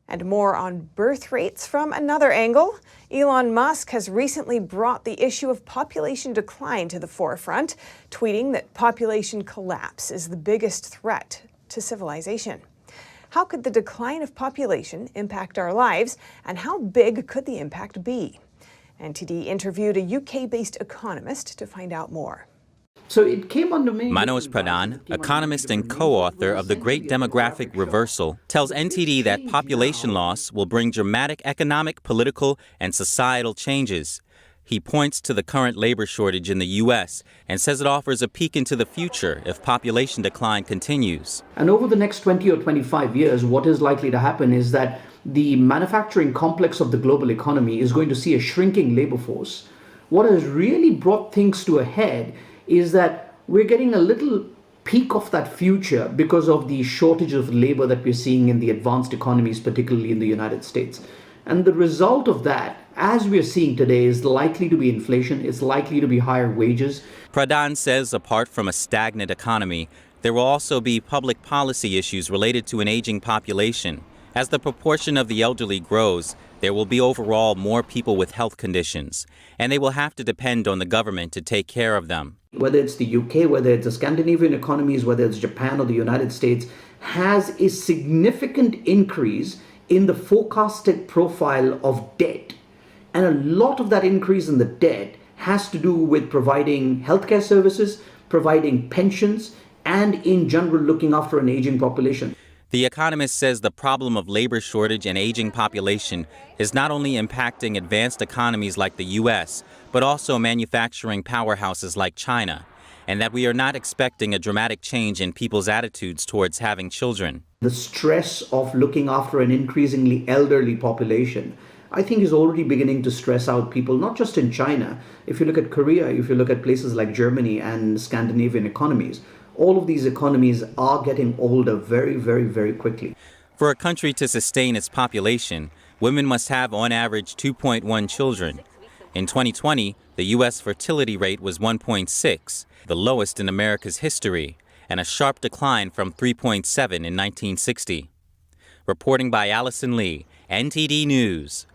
And more on birth rates from another angle. Elon Musk has recently brought the issue of population decline to the forefront, tweeting that population collapse is the biggest threat to civilization. How could the decline of population impact our lives, and how big could the impact be? NTD interviewed a UK-based economist to find out more. So it came under Manoj Pradhan, economist and co-author of The Great Demographic Reversal, tells NTD that population loss will bring dramatic economic, political, and societal changes. He points to the current labor shortage in the U.S. and says it offers a peek into the future if population decline continues. And over the next 20 or 25 years, what is likely to happen is that the manufacturing complex of the global economy is going to see a shrinking labor force. What has really brought things to a head is that we're getting a little peek of that future because of the shortage of labor that we're seeing in the advanced economies, particularly in the United States. And the result of that, as we're seeing today, is likely to be inflation. It's likely to be higher wages. Pradhan says apart from a stagnant economy, there will also be public policy issues related to an aging population. As the proportion of the elderly grows, there will be overall more people with health conditions, and they will have to depend on the government to take care of them. Whether it's the UK, whether it's the Scandinavian economies, whether it's Japan or the United States, has a significant increase in the forecasted profile of debt. And a lot of that increase in the debt has to do with providing healthcare services, providing pensions, and in general looking after an aging population. The economist says the problem of labor shortage and aging population is not only impacting advanced economies like the U.S., but also manufacturing powerhouses like China, and that we are not expecting a dramatic change in people's attitudes towards having children. The stress of looking after an increasingly elderly population, I think, is already beginning to stress out people, not just in China. If you look at Korea, if you look at places like Germany and Scandinavian economies, all of these economies are getting older very, very, very quickly. For a country to sustain its population, women must have on average 2.1 children. In 2020, the U.S. fertility rate was 1.6, the lowest in America's history, and a sharp decline from 3.7 in 1960. Reporting by Allison Lee, NTD News.